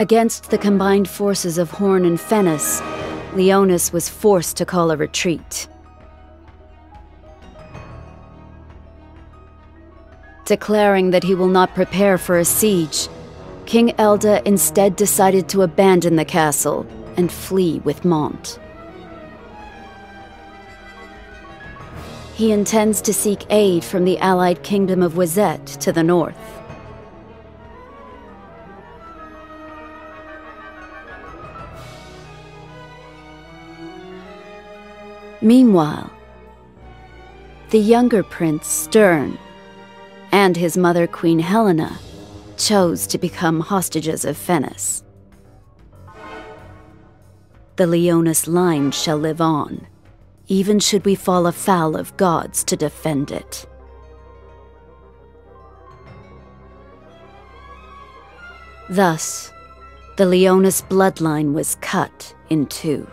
Against the combined forces of Horn and Fennis, Leonis was forced to call a retreat. Declaring that he will not prepare for a siege, King Elda instead decided to abandon the castle and flee with Mont. He intends to seek aid from the allied kingdom of Wazette to the north. Meanwhile, the younger prince, Stern, and his mother, Queen Helena, chose to become hostages of Fennis. The Leonis line shall live on, even should we fall afoul of gods to defend it. Thus, the Leonis bloodline was cut in two.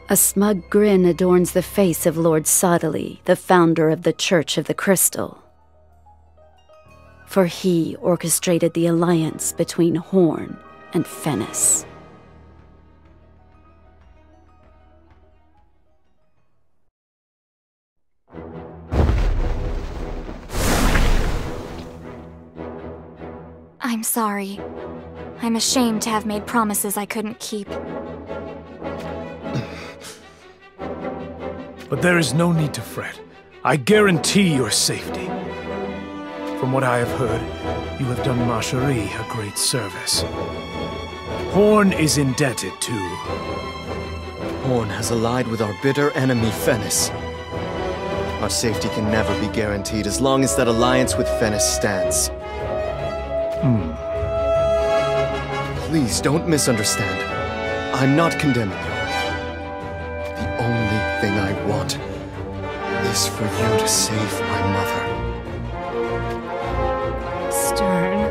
A smug grin adorns the face of Lord Sodali, the founder of the Church of the Crystal. For he orchestrated the alliance between Horn and Fennis. I'm sorry. I'm ashamed to have made promises I couldn't keep. But there is no need to fret. I guarantee your safety. From what I have heard, you have done Marcherie a great service. Horn is indebted to... Horn has allied with our bitter enemy, Fennis. Our safety can never be guaranteed as long as that alliance with Fennis stands. Please don't misunderstand. I'm not condemning you. The only thing I want is for you to save my mother. Stern,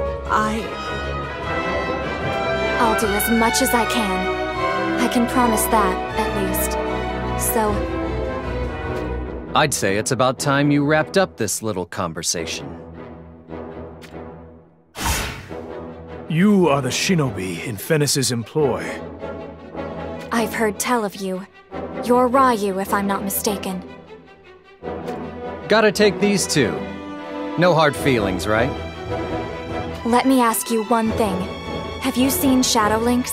I'll do as much as I can. I can promise that, at least. So... I'd say it's about time you wrapped up this little conversation. You are the shinobi in Fennis's employ. I've heard tell of you. You're Ryu, if I'm not mistaken. Gotta take these two. No hard feelings, right? Let me ask you one thing. Have you seen Shadowlinks?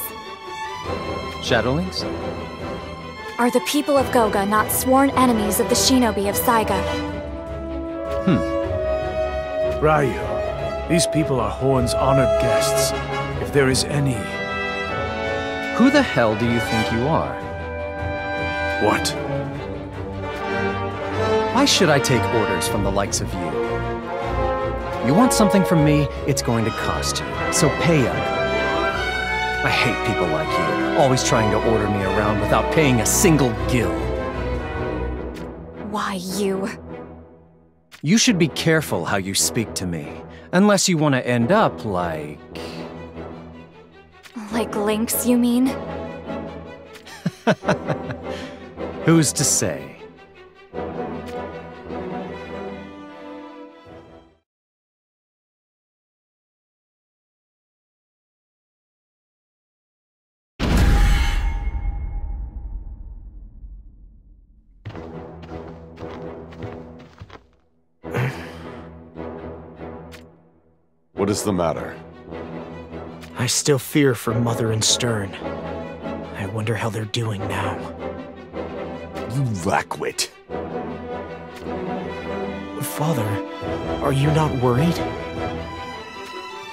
Shadowlinks? Are the people of Goga not sworn enemies of the shinobi of Saiga? Ryu, these people are Horn's honored guests. If there is any... Who the hell do you think you are? What? Why should I take orders from the likes of you? You want something from me, it's going to cost you, so pay up. I hate people like you, always trying to order me around without paying a single gil. Why you? You should be careful how you speak to me, unless you want to end up like... Like Lynx, you mean? Who's to say? What is the matter? I still fear for Mother and Stern. I wonder how they're doing now. You rackwit. Father, are you not worried?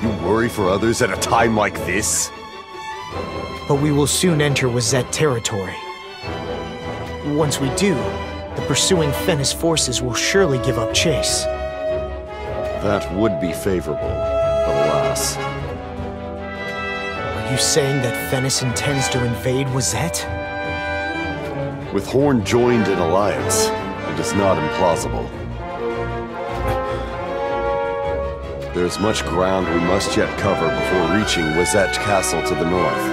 You worry for others at a time like this? But we will soon enter Wazette territory. Once we do, the pursuing Fennis forces will surely give up chase. That would be favorable, but alas. Are you saying that Fennis intends to invade Wazette? With Horn joined in alliance, it is not implausible. There is much ground we must yet cover before reaching Wazette Castle to the north.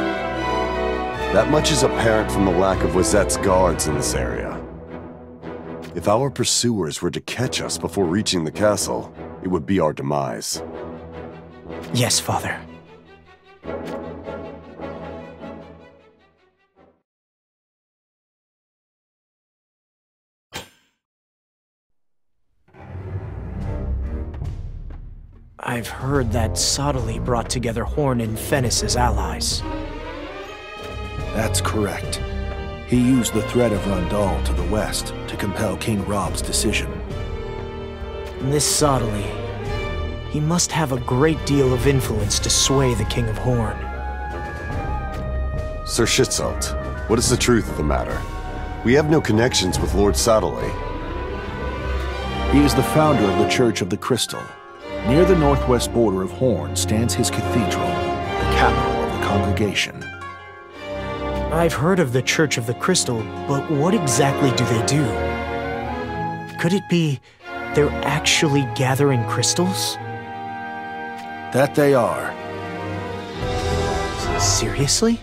That much is apparent from the lack of Wazette's guards in this area. If our pursuers were to catch us before reaching the castle, it would be our demise. Yes, Father. I've heard that Sottile brought together Horn and Fennis as allies. That's correct. He used the threat of Rundal to the west to compel King Rob's decision. This Sottile, he must have a great deal of influence to sway the King of Horn. Sir Schitzelt, what is the truth of the matter? We have no connections with Lord Sottile. He is the founder of the Church of the Crystal. Near the northwest border of Horn stands his cathedral, the capital of the congregation. I've heard of the Church of the Crystal, but what exactly do they do? Could it be they're actually gathering crystals? That they are. Seriously?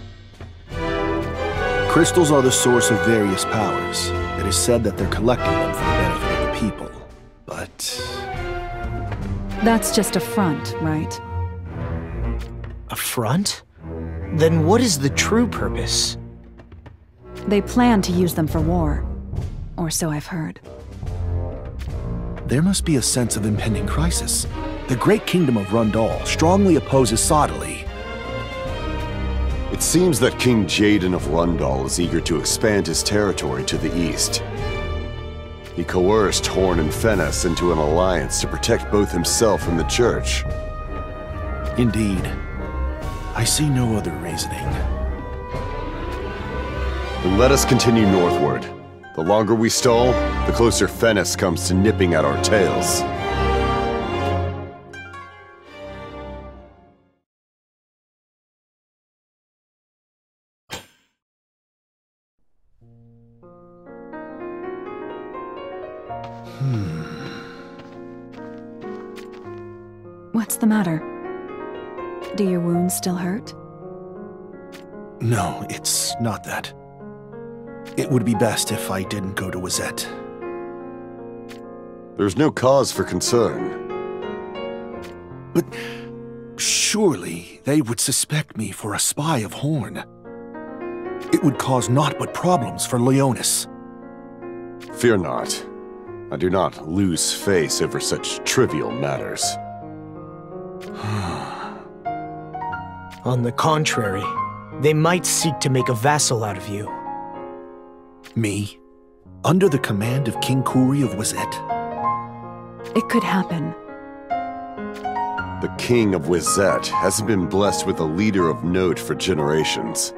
Crystals are the source of various powers. It is said that they're collecting them for the benefit of the people. But... That's just a front, right? A front? Then what is the true purpose? They plan to use them for war. Or so I've heard. There must be a sense of impending crisis. The great kingdom of Rundal strongly opposes Sottile. It seems that King Jaden of Rundal is eager to expand his territory to the east. He coerced Horn and Fennis into an alliance to protect both himself and the church. Indeed. I see no other reasoning. Then let us continue northward. The longer we stall, the closer Fennis comes to nipping at our tails. What's the matter? Do your wounds still hurt? No, it's not that. It would be best if I didn't go to Wazette. There's no cause for concern. But surely they would suspect me for a spy of Horn. It would cause naught but problems for Leonis. Fear not. I do not lose face over such trivial matters. On the contrary, they might seek to make a vassal out of you. Me? Under the command of King Kuri of Wazette? It could happen. The King of Wazette hasn't been blessed with a leader of note for generations.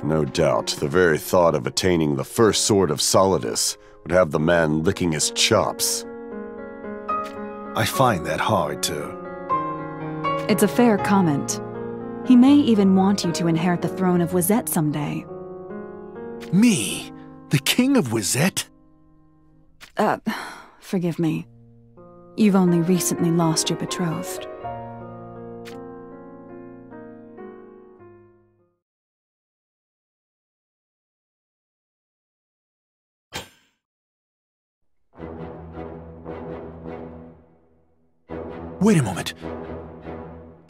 No doubt, the very thought of attaining the first sword of Solidus would have the man licking his chops. I find that hard to... It's a fair comment. He may even want you to inherit the throne of Wazette someday. Me? The King of Wazette? Forgive me. You've only recently lost your betrothed. Wait a moment.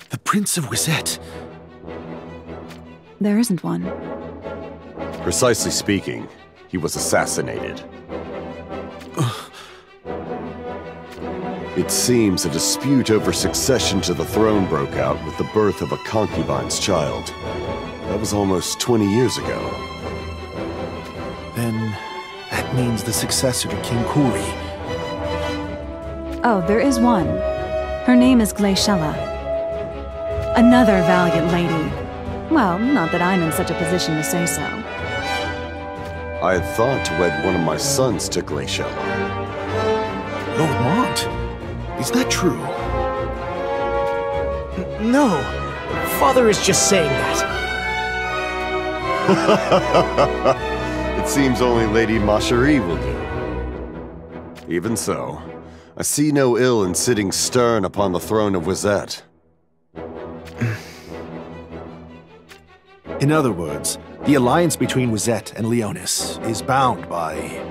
The Prince of Wazette. There isn't one. Precisely speaking, he was assassinated. It seems a dispute over succession to the throne broke out with the birth of a concubine's child. That was almost 20 years ago. Then that means the successor to King Kuri. Oh, there is one. Her name is Glaciella. Another valiant lady. Well, not that I'm in such a position to say so. I had thought to wed one of my sons to Glaciella. Lord Mont, is that true? No, Father is just saying that. It seems only Lady Macherie will do. Even so, I see no ill in sitting stern upon the throne of Wazette. In other words, the alliance between Wazette and Leonis is bound by...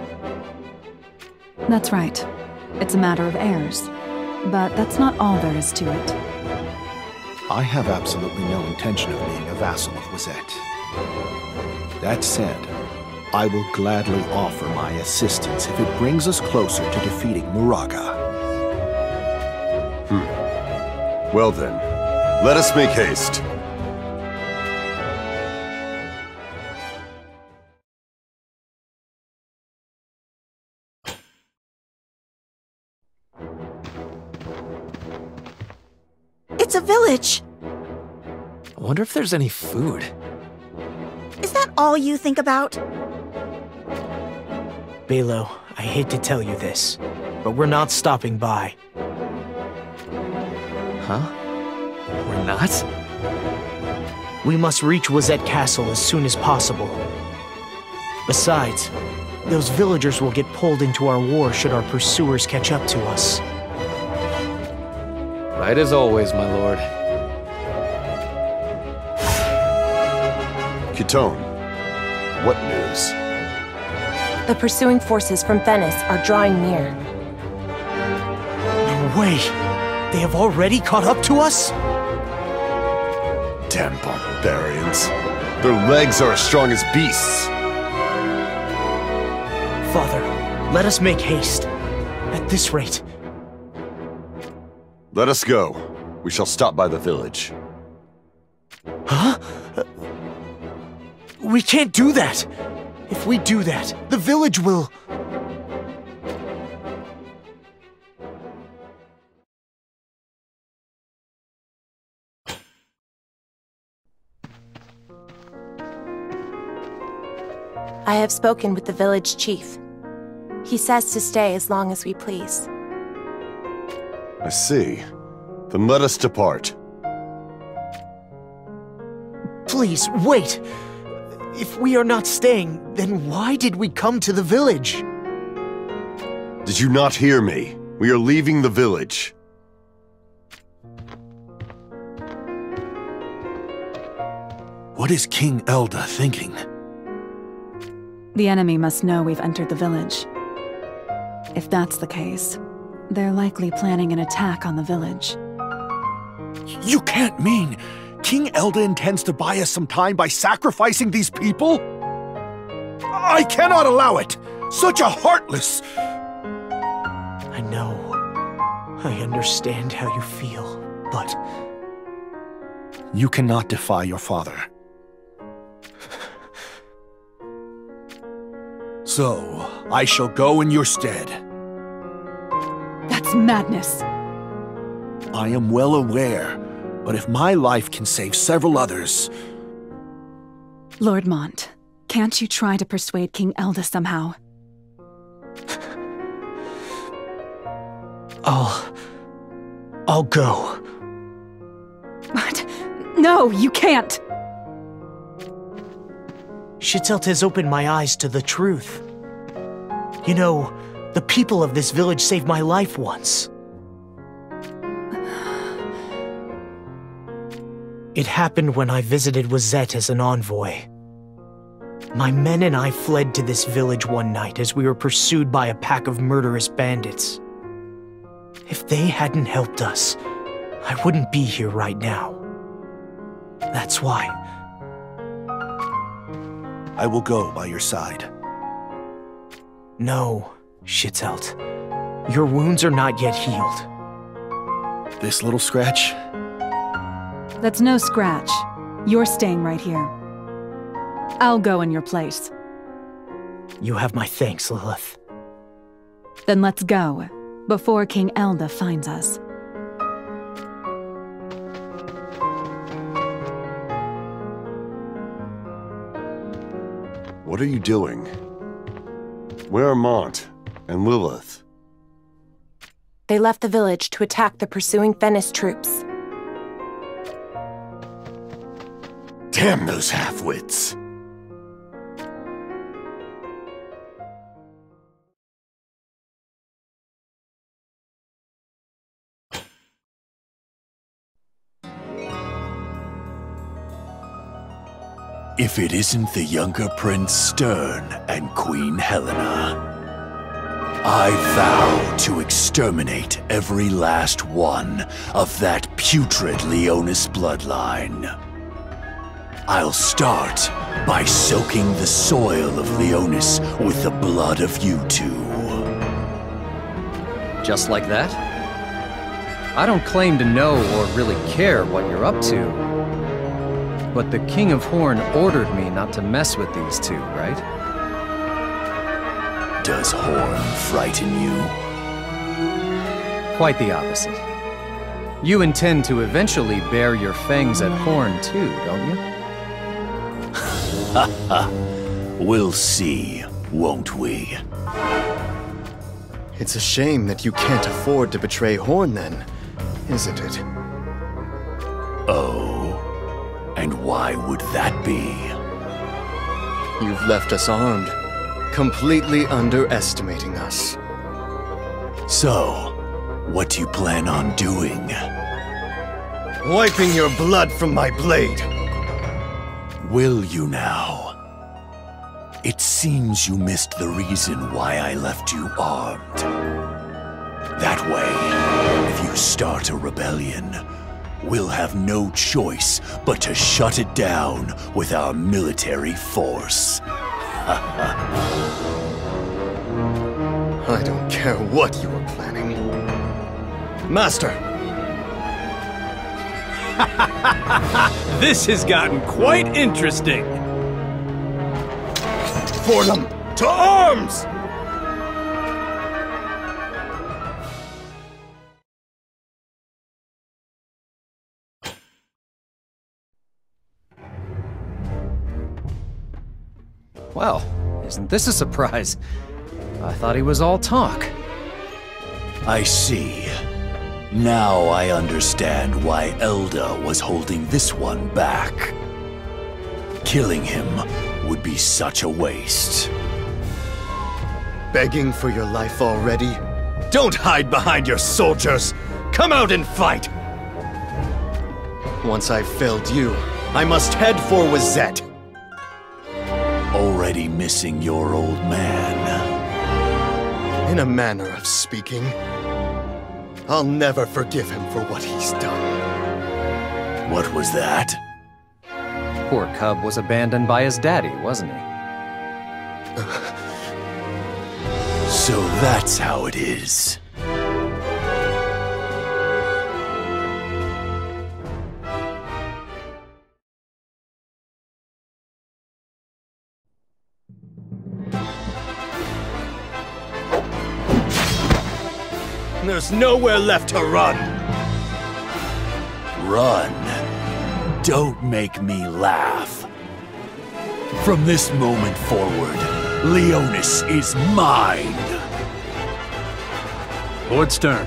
That's right. It's a matter of heirs. but that's not all there is to it. I have absolutely no intention of being a vassal of Wizette. That said, I will gladly offer my assistance if it brings us closer to defeating Muraga. Well then, let us make haste. It's a village! I wonder if there's any food. Is that all you think about? Balo, I hate to tell you this, but we're not stopping by. Huh? We're not? We must reach Wizette Castle as soon as possible. Besides, those villagers will get pulled into our war should our pursuers catch up to us. Right as always, my lord. Kitone, what news? The pursuing forces from Venice are drawing near. No way! They have already caught up to us? Damn barbarians. Their legs are as strong as beasts. Father, let us make haste. At this rate... Let us go. We shall stop by the village. Huh? We can't do that! If we do that, the village will... I have spoken with the village chief. He says to stay as long as we please. I see. Then let us depart. Please, wait! If we are not staying, then why did we come to the village? Did you not hear me? We are leaving the village. What is King Elda thinking? The enemy must know we've entered the village. If that's the case, they're likely planning an attack on the village. You can't mean King Elda intends to buy us some time by sacrificing these people? I cannot allow it! Such a heartless... I know. I understand how you feel, but... You cannot defy your father. So, I shall go in your stead. That's madness. I am well aware, but if my life can save several others... Lord Mont, can't you try to persuade King Elda somehow? I'll go. What? No, you can't! Shitelt has opened my eyes to the truth. You know, the people of this village saved my life once. It happened when I visited Wizette as an envoy. My men and I fled to this village one night as we were pursued by a pack of murderous bandits. If they hadn't helped us, I wouldn't be here right now. That's why. I will go by your side. No, Shitelt. Your wounds are not yet healed. This little scratch? That's no scratch. You're staying right here. I'll go in your place. You have my thanks, Lilith. Then let's go, before King Elda finds us. What are you doing? Where are Mont and Lilith? They left the village to attack the pursuing Venice troops. Damn those half-wits! If it isn't the younger Prince Stern and Queen Helena, I vow to exterminate every last one of that putrid Leonis bloodline. I'll start by soaking the soil of Leonis with the blood of you two. Just like that? I don't claim to know or really care what you're up to. But the King of Horn ordered me not to mess with these two, right? Does Horn frighten you? Quite the opposite. You intend to eventually bare your fangs at Horn too, don't you? We'll see, won't we? It's a shame that you can't afford to betray Horn then, isn't it? Oh, and why would that be? You've left us armed, completely underestimating us. So, what do you plan on doing? Wiping your blood from my blade! Will you now? It seems you missed the reason why I left you armed. That way, if you start a rebellion, we'll have no choice but to shut it down with our military force. I don't care what you were planning. Master! This has gotten quite interesting. For them! To arms! Well, isn't this a surprise? I thought he was all talk. I see. Now I understand why Elda was holding this one back. Killing him would be such a waste. Begging for your life already? Don't hide behind your soldiers! Come out and fight! Once I've felled you, I must head for Wizette. Already missing your old man. In a manner of speaking. I'll never forgive him for what he's done. What was that? Poor cub was abandoned by his daddy, wasn't he? So that's how it is. There's nowhere left to run! Run. Don't make me laugh. From this moment forward, Leonis is mine! Lord Stern,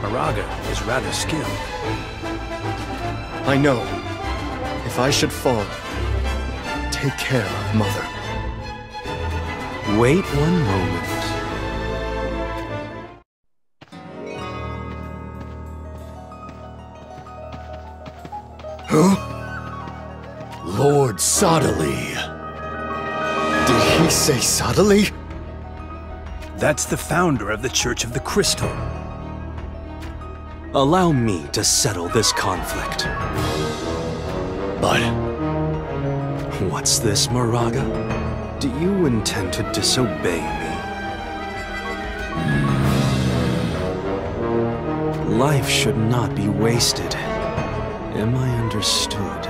Moraga is rather skilled. I know. If I should fall, take care of Mother. Wait one moment. Who? Lord Sodali. Did he say Sodali? That's the founder of the Church of the Crystal. Allow me to settle this conflict. But... What's this, Moraga? Do you intend to disobey me? Life should not be wasted. Am I understood?